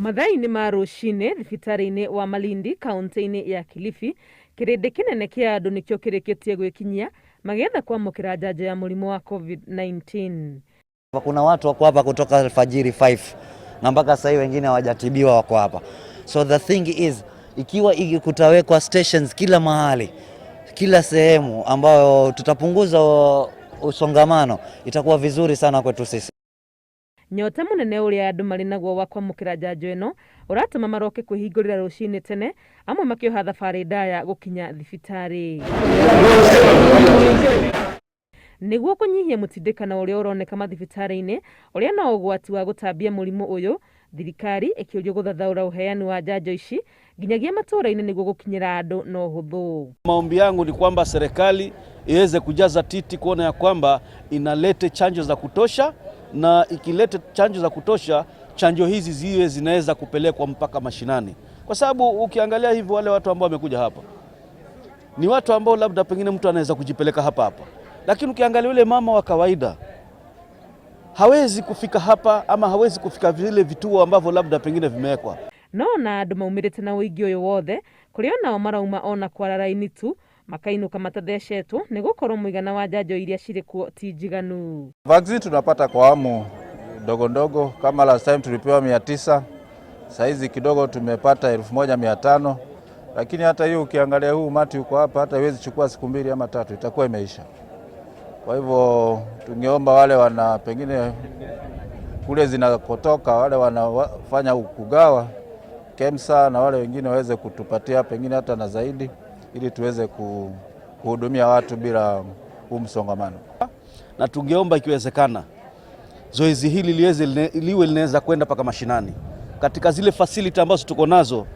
Mathaa-inĩ ma rũcinĩ thibitarĩ-inĩ wa Malindi kaunti-inĩ ya Kilifi, kĩrĩndĩ kĩnene kĩa andũ nĩkĩo kĩrĩkĩtie gwĩkinyia magĩetha kwamũkĩra njanjo ya mũrimũ wa COVID-19. Kuna watu wako hapa kutoka alfajiri 5 na mpaka sasa wengine hawajatibiwa wako hapa. So the thing is, ikiwa kutawekwa stations kila mahali, kila sehemu ambayo tutapunguza usongamano, itakuwa vizuri sana kwetu sisi. Nyota munene uria andu mari naguo wa kwamukira njanjo ino uratuma maroke kwihingurira rucinĩ tene, amwe makioha thabarĩ ndaya gukinya thibitari. Niguo kunyihia mutindikano uria uroneka mathibitari-inĩ uria na ugwati wa gutambia murimu uyu, thirikari ikiurio guthathaura uheani wa njanjo ici nginyagia matũra-inĩ niguo gukinyira andu no huthu. Maombi yangu ni kwamba serikali iweze kujaza titi kuona ya kwamba inalete chanjo za kutosha, na ikilete chanjo za kutosha, chanjo hizi ziwe zinaweza kupelekwa mpaka mashinani. Kwa sababu ukiangalia hivi wale watu ambao wamekuja hapa ni watu ambao labda pengine mtu anaweza kujipeleka hapa, lakini ukiangalia yule mama wa kawaida hawezi kufika hapa ama hawezi kufika vile vituo ambavyo labda pengine vimewekwa. No na andu maumirite na uingi uyu wothe kuri onao marauma ona kwara raini tu makainuka matathecetwo ni gukorwo muigana wa njanjo iria ciri kuo ti njiganu. Vaccine tunapata kwa amu ndogo ndogo, kama last time tulipewa 900, saizi kidogo tumepata 1500, lakini hata hiyo ukiangalia huu umati uko hapa hata haiwezi chukua siku 2 ama 3 itakuwa imeisha. Kwa hivyo tungeomba wale wana pengine kule zinakotoka wale wanafanya kugawa KEMSA na wale wengine waweze kutupatia pengine hata na zaidi, ili tuweze kuhudumia watu bila msongamano. Na tungeomba ikiwezekana zoezi hili liwe linaweza kwenda paka mashinani. Katika zile facility ambazo tuko nazo,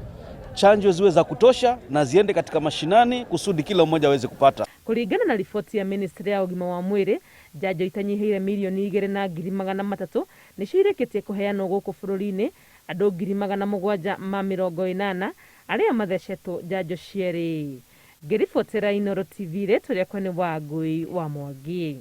chanjo ziwe za kutosha na ziende katika mashinani kusudi kila mmoja aweze kupata. Kuringana na ripoti ya Ministry ya Ugima wa Mwiri, njanjo itanyihĩire milioni 2,300 nĩcio irĩkĩtie kũheanwo gũkũ bũrũri-inĩ, andũ 780 arĩa mathecetwo njanjo cierĩ. Ngĩribotera Inooro TV, rĩtwa rĩakwa nĩ Wangui wa Mwangi.